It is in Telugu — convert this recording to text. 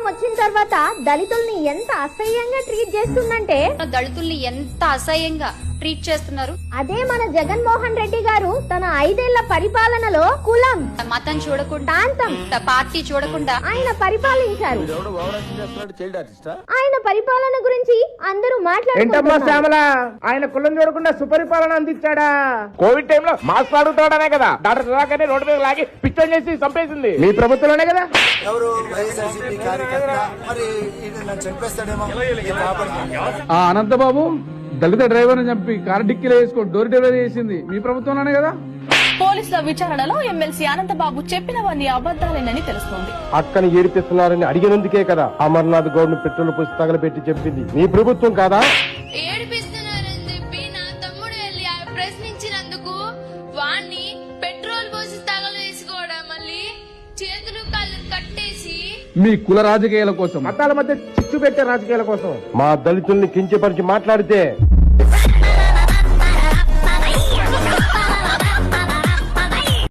ప్రభుత్వం వచ్చిన తర్వాత దళితుల్ని ఎంత అసహ్యంగా ట్రీట్ చేస్తుందంటే, దళితుల్ని ఎంత అసహ్యంగా ట్రీట్ చేస్తున్నారు. అదే మన జగన్మోహన్ రెడ్డి గారు తన 5 ఏళ్ల పరిపాలనలో కులం మతం చూడకుండా, ప్రాంతం పార్టీ చూడకుండా ఆయన పరిపాలించారు. ఆయన పరిపాలన గురించి అందరూ మాట్లాడుకుంటున్నారు. ఆయన కులం చూడకుండా సుపరిపాలన అందించాడా? కోవిడ్ టైంలో మాస్క్ అడుగుతాడనే కదా డాక్టర్ సుధాకర్ రోడ్డు మీద లాగి పిచ్చం చేసి చంపేసింది మీ ప్రభుత్వంలోనే కదా. ఎవరు వైఎస్ఆర్సీపీ కార్యకర్త మరి నన్ను చంపేస్తాడేమో. అనంతబాబు దళిత డ్రైవర్ ని చంపి కారు డిక్కీలో వేసుకొని డోర్ డెలివరీ చేసింది మీ ప్రభుత్వంలోనే కదా. పోలీసుల విచారణలో ఎమ్మెల్సీ అనంతబాబు చెప్పినవన్నీ అబద్దాలేనని తెలుస్తోంది. అక్కని ఏడిపిస్తున్నారని అడిగినందుకే కదా అమర్నాథ్ గౌడ్ ను పెట్రోల్ పోసి తగలబెట్టి చెప్పింది మీ ప్రభుత్వం కాదా? ఏడిపిస్తున్నారని చెప్పి నా తమ్ముడు వెళ్ళి ప్రశ్నించినందుకు వాణ్ణి పెట్రోల్ పోసి తగలేసుకోవడం, మళ్ళీ చేతులు కళ్ళు కట్టేసి మీ కుల రాజకీయాల కోసం, మతాల మధ్య చిచ్చు పెట్టే రాజకీయాల కోసం మా దళితుల్ని కించపరిచి మాట్లాడితే